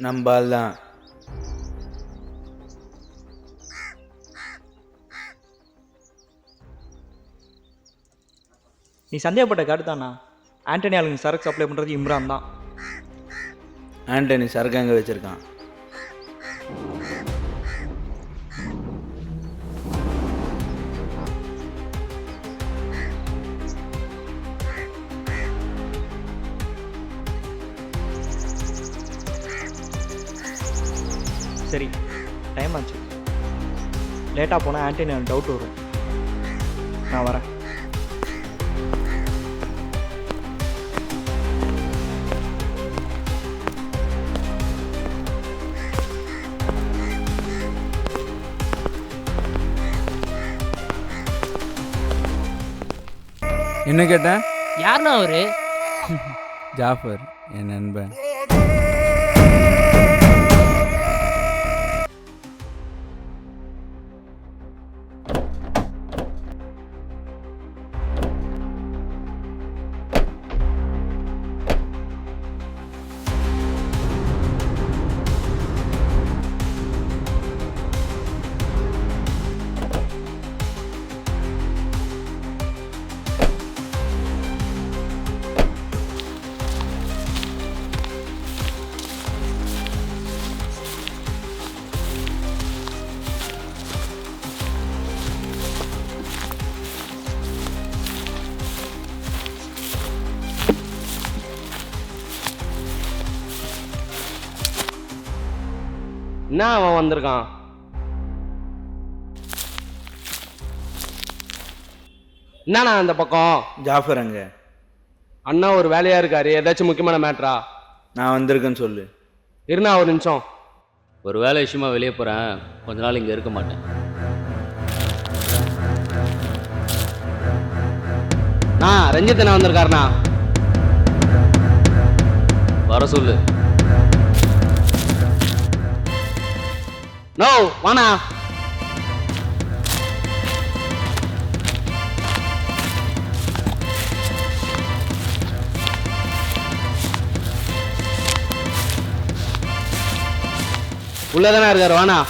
நம்பால் தான். நீ சந்தேகப்பட்ட கருத்து தானா? ஆண்டனி ஆளுங்க சரக்கு சப்ளை பண்ணுறது இம்ரான் தான். ஆண்டனி சரக்கு எங்கே வச்சுருக்கான்? சரி, டைம் ஆச்சு. லேட்டாக போனால் ஆண்டனி எனக்கு டவுட் வரும். நான் வரேன். என்ன கேட்டேன்? யாருண்ணா அவரு? ஜாஃபர், என் நண்பன். என்ன அவன் வந்திருக்கான்? என்னண்ணா அந்த பக்கம்? ஜாஃபர் அங்கே. அண்ணா ஒரு வேலையா இருக்காரு, ஏதாச்சும் முக்கியமான மேட்ரா? நான் வந்திருக்கேன்னு சொல்லு. இருண்ணா ஒரு நிமிஷம். ஒரு வேலை விஷயமா வெளியே போகிறேன், கொஞ்ச நாள் இங்கே இருக்க மாட்டேன். ரஞ்சித் அண்ணா வந்திருக்காருண்ணா. வர சொல்லு. நோ வாண்ணா. உள்ளதானே இருக்காரு, வாண்ணா.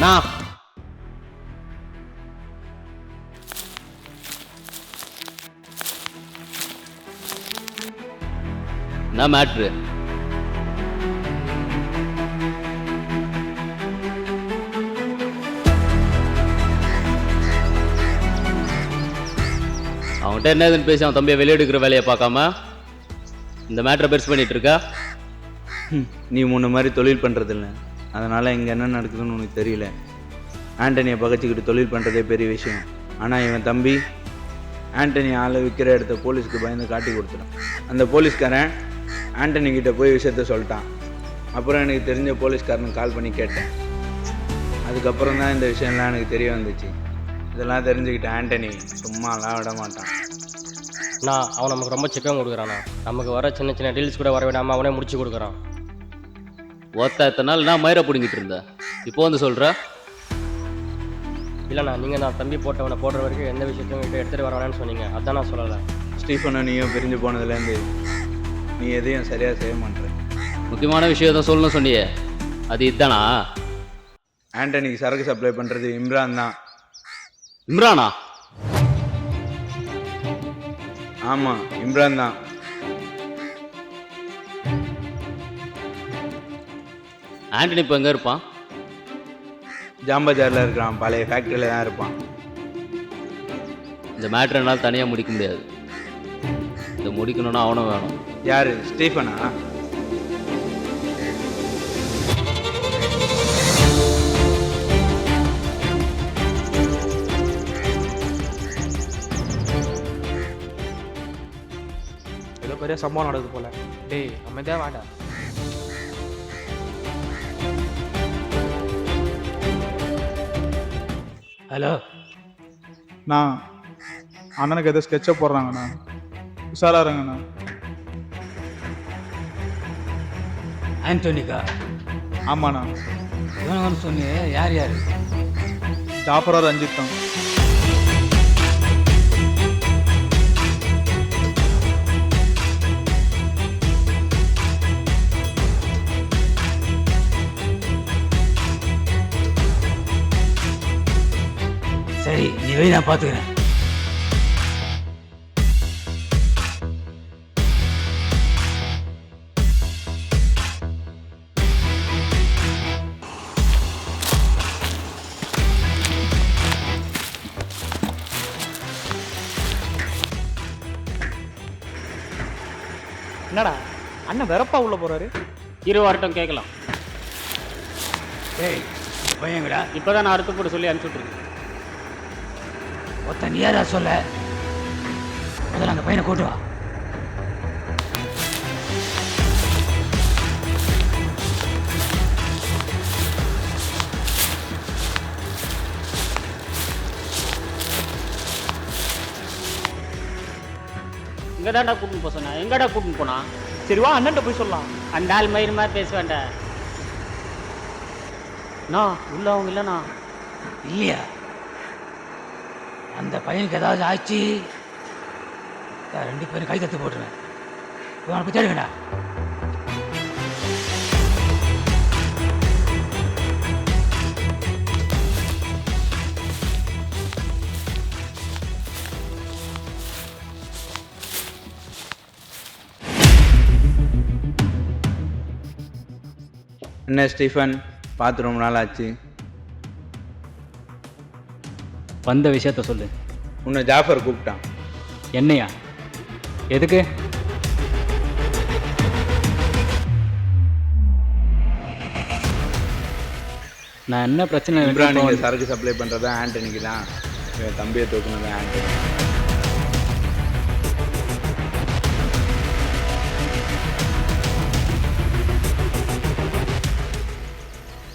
நான் என்ன மேட்ரு? அவன்கிட்ட என்னதுன்னு பேசி அவன் தம்பியை வெளியெடுக்கிற வேலையை பார்க்காம இந்த மேட்ரை பெருசு பண்ணிட்டு இருக்கா? நீ முன்ன மாதிரி தொழில் பண்ணுறதில்ல, அதனால் இங்கே என்ன நடக்குதுன்னு உனக்கு தெரியல. ஆண்டனியை பகச்சிக்கிட்டு தொழில் பண்ணுறதே பெரிய விஷயம். ஆனால் இவன் தம்பி ஆண்டனி ஆளை விற்கிற இடத்த போலீஸ்க்கு பயந்து காட்டி கொடுத்துட்டான். அந்த போலீஸ்காரன் ஆண்டனி கிட்ட போய் விஷயத்த சொல்லிட்டான். அப்புறம் எனக்கு தெரிஞ்ச போலீஸ்காரனுக்கு கால் பண்ணி கேட்டேன். அதுக்கப்புறம் தான் இந்த விஷயம்லாம் எனக்கு தெரிய வந்துச்சு. இதெல்லாம் தெரிஞ்சுக்கிட்ட ஆண்டனி சும்மாலாம் விட மாட்டான். அவன் நமக்கு ரொம்ப செக்கம் கொடுக்குறானா. நமக்கு வர சின்ன சின்ன டீல்ஸ் கூட வர விடாமல் அவனே முடிச்சு கொடுக்குறான். எத்தனை நாள் நான் மயிரை பிடிங்கிட்டு இருந்தேன், இப்போ வந்து சொல்கிற? இல்லைண்ணா, நீங்கள் நான் தம்பி போட்டவனை போடுற வரைக்கும் எந்த விஷயத்தையும் கிட்ட எடுத்துகிட்டு வரவேன்னு சொன்னீங்க. அதான் நான் சொல்லலை. ஸ்டீஃபனும் நீயும் பிரிஞ்சு போனதுலேருந்து நீ எதையும் சரியாக செய்ய மாட்டேற. முக்கியமான விஷயம் தான் சொல்லணும்னு சொன்னியே, அது இதுதானா? ஆண்டனிக்கு சரக்கு சப்ளை பண்ணுறது இம்ரான் தான். இம்ரானா? ஆமாம், இம்ரான் தான். ஆண்டனி இப்போ எங்கே இருப்பான்? ஜாம்பஜாரில் இருக்கிறான், பழைய ஃபேக்ட்ரியில் தான் இருப்பான். இந்த மேட்ரு என்னால் தனியாக முடிக்க முடியாது. இதை முடிக்கணும்னா அவனும் வேணும். யார்? ஸ்டீஃபனா? ஏதோ பெரிய சம்பவம் நடக்குது போல. டேய் அமைதியாக வாடா. ஹலோ நான் அண்ணனுக்கு எதோ ஸ்கெட்சை போடுறாங்கண்ணா, உஷாரா இருங்கண்ணா. ஆண்டோனிக்கா? ஆமாண்ணா. இவன் சொன்னீங்க, யார் யார்? ஜாஃபரா ரஞ்சித் தான். நான் பார்த்துக்கிறேன். என்னடா அண்ணன் வெறப்பா உள்ள போறாரு. இரு வரட்டும் கேட்கலாம். ஏய் பையங்கடா, இப்போதான் நான் அறுத்து போட்டு சொல்லி அனுப்பிச்சுட்ருக்கேன். ஒருத்தன் நீ யாரா சொல்ல? முதல்ல அந்த பையனை கூட்டு வா. இங்கே தான்டா கூட்டின்னு போக சொன்னேன். எங்கடா கூட்டின்னு போனா? சரி வா அண்ணன்ட்ட போய் சொல்லலாம். அந்த ஆள் மயிறு மாதிரி பேச வேண்டாம். உள்ள அவங்க இல்லைண்ணா. இல்லையா? அந்த பையனுக்கு ஏதாவது ஆச்சு, நான் 2 பேரும் கை தத்து போட்டுருவேன். இவனை போய் தேடுங்கடா. என்ன ஸ்டீஃபன், பார்த்து ரொம்ப நாள் ஆச்சு. வந்த விஷயத்த சொல்லு. உன்னை ஜாஃபர் கூப்பிட்டான். என்னையா? எதுக்கு? நான் என்ன பிரச்சனை இம்ரான் இங்கே சரக்கு சப்ளை பண்ணுறதா ஆண்டனிக்கு தான். இவன் தம்பியை தூக்குனது ஆண்டனி.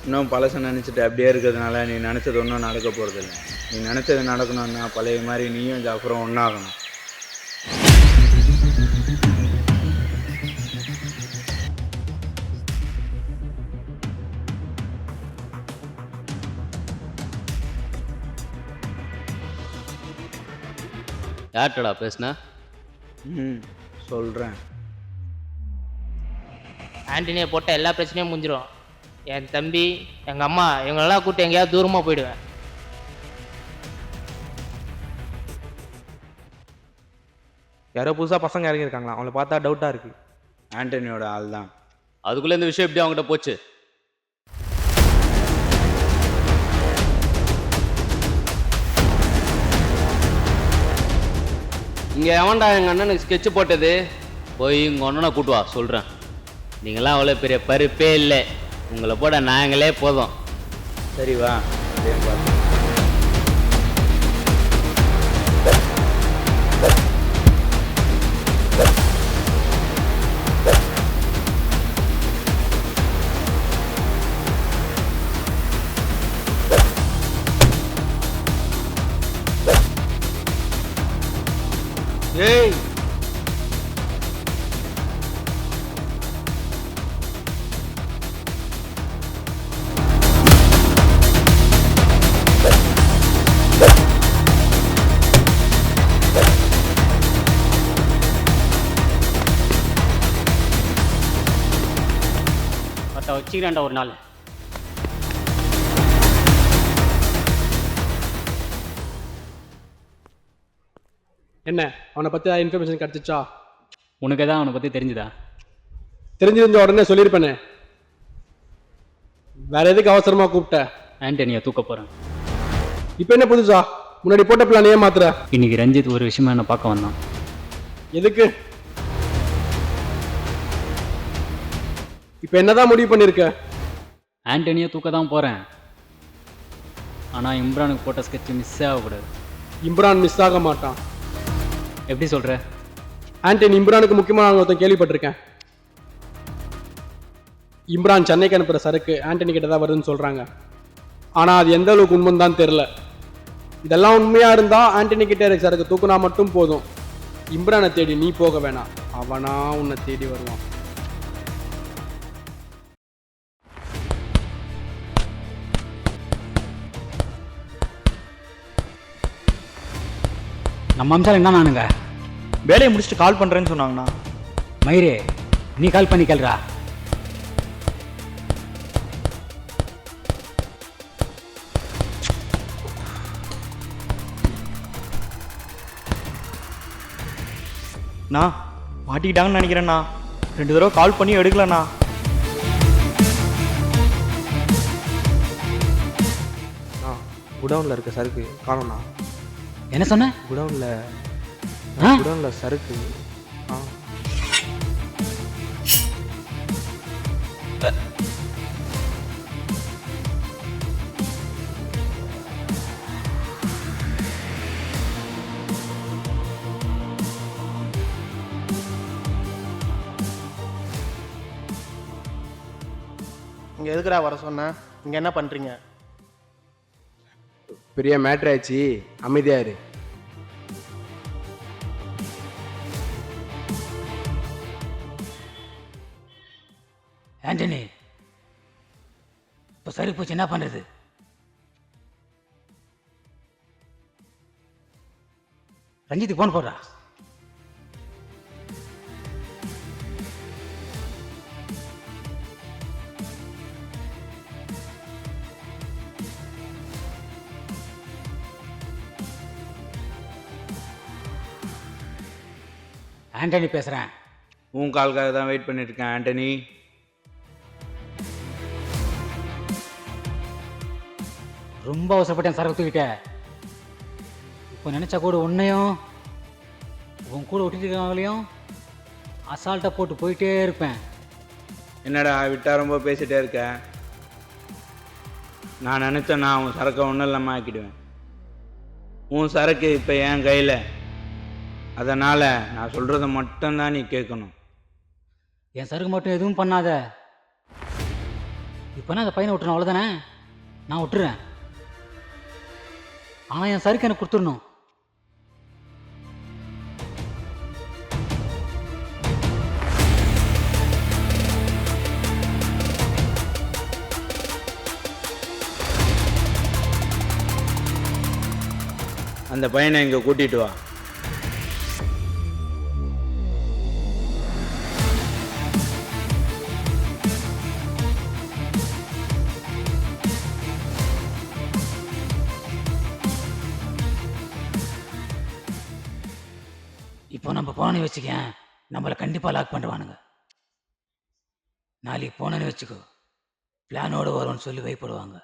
இன்னும் பழசை நினச்சிட்டு அப்படியே இருக்கிறதுனால நீ நினச்சது ஒன்றும் நடக்க போகிறதில்ல. நீ நினச்சது நடக்கணும்னா பழைய மாதிரி நீயும் ஜாஃபரும் ஒன்றாகணும். யார்கிட்டடா பேசுன? சொல்கிறேன். ஆண்டனியை போட்ட எல்லா பிரச்சனையும் முடிஞ்சிடும். என் தம்பி, எங்கள் அம்மா, இவங்களெல்லாம் கூப்பிட்டு எங்கேயாவது தூரமாக போயிடுவேன். யாரோ புதுசாக பசங்க இறங்கியிருக்காங்களா, அவங்கள பார்த்தா டவுட்டாக இருக்குது. ஆண்டனியோட ஆள் தான். அதுக்குள்ளே இந்த விஷயம் எப்படி அவங்ககிட்ட போச்சு? இங்கே எவன்டா எங்கள் அண்ணனுக்கு ஸ்கெட்ச் போட்டது? போய் உங்கள் அண்ணனை கூட்டு வா, சொல்கிறேன். நீங்களாம் அவ்வளோ பெரிய பருப்பே இல்லை. உங்களை போட நாங்களே போதும். சரி வா, அதே பார்த்து. ஏய் வச்சுக்கிறேன்டா ஒரு நாள். என்ன அவனை பற்றி இன்ஃபர்மேஷன் கிடச்சிச்சா? உனக்கு எதாவது அவனை பற்றி தெரிஞ்சுதா? தெரிஞ்சிருந்த உடனே சொல்லியிருப்பேனே. வேற எதுக்கு அவசரமா கூப்பிட்ட? ஆண்டனியை தூக்க போகிறேன். இப்போ என்ன புதுசா? முன்னாடி போட்ட பிளான் ஏன் மாத்துற? இன்னைக்கு ரஞ்சித் ஒரு விஷயமா என்னை பார்க்க வந்தான். எதுக்கு? இப்போ என்னதான் முடிவு பண்ணிருக்க? ஆண்டனியை தூக்க தான் போகிறேன். ஆனால் இம்ரானுக்கு போட்ட ஸ்கெட்ச் மிஸ் ஆகக்கூடாது. இம்ரான் மிஸ் ஆக மாட்டான். எப்படி சொல்கிற? ஆண்டனி இம்ரானுக்கு முக்கியமான ஒருத்தன் கேள்விப்பட்டிருக்கேன். இம்ரான் சென்னைக்கு அனுப்புகிற சரக்கு ஆண்டனி கிட்ட தான் வருதுன்னு சொல்கிறாங்க. ஆனால் அது எந்த அளவுக்கு உண்மைன்னு தான் தெரில. இதெல்லாம் உண்மையாக இருந்தால் ஆண்டனி கிட்ட இருக்க சரக்கு தூக்குனா மட்டும் போதும். இம்ரானை தேடி நீ போக வேணாம், அவனா உன்னை தேடி வருவான். நம்ம அம்சால் என்ன நானுங்க வேலையை முடிச்சுட்டு கால் பண்ணுறேன்னு சொன்னாங்கண்ணா. மயிரே, நீ கால் பண்ணி கேள்றா. நான் மாட்டிக்கிட்டாங்கன்னு நினைக்கிறேண்ணா. 2 தடவை கால் பண்ணி எடுக்கலண்ணா. குடவுனில் இருக்க சரக்கு காணோண்ணா. என்ன சொன்ன? குடவுனில் சரக்கு. இங்கே எதுக்குடா வர சொன்னேன்? இங்கே என்ன பண்ணுறீங்க? பெரிய மேட்ரு ஆச்சு, அமைதியா இரு. ஆண்டனி, இப்போ சரி போச்சு, என்ன பண்ணுறது? ரஞ்சித்துக்கு ஃபோன் போடுறா. ஆண்டனி பேசுகிறேன். உன் காலுக்காக தான் வெயிட் பண்ணிட்டு இருக்கேன் ஆண்டனி. ரொம்ப அவசரப்பட்டேன் சரக்கு தூக்கிட்ட. இப்போ நினச்சா கூட உன்னையும் உன் கூட விட்டுட்டு இருக்காங்களையும் அசால்ட்டாக போட்டு போயிட்டே இருப்பேன். என்னடா விட்டா ரொம்ப பேசிட்டே இருக்க? நான் நினச்சேன் நான் உன் சரக்கை ஒன்றும் இல்லாமல் ஆக்கிடுவேன். உன் சரக்கு இப்போ என் கையில். அதனால் நான் சொல்கிறத மட்டும்தான் நீ கேட்கணும். என் சரக்கு மட்டும் எதுவும் பண்ணாத. இப்போ நான் அந்த பையனை விட்டுறேன், அவ்வளோதானே? நான் விட்டுறேன். ஆனால் என் சரக்கு எனக்கு கொடுத்துடணும். அந்த பையனை இங்கே கூட்டிகிட்டு வா. இப்போ நம்ம போனோன்னு வச்சுக்கேன், நம்மளை கண்டிப்பாக லாக் பண்ணுவானுங்க. நாளைக்கு போனோன்னு வச்சுக்கோ, பிளானோடு வரும்னு சொல்லி பயப்படுவாங்க.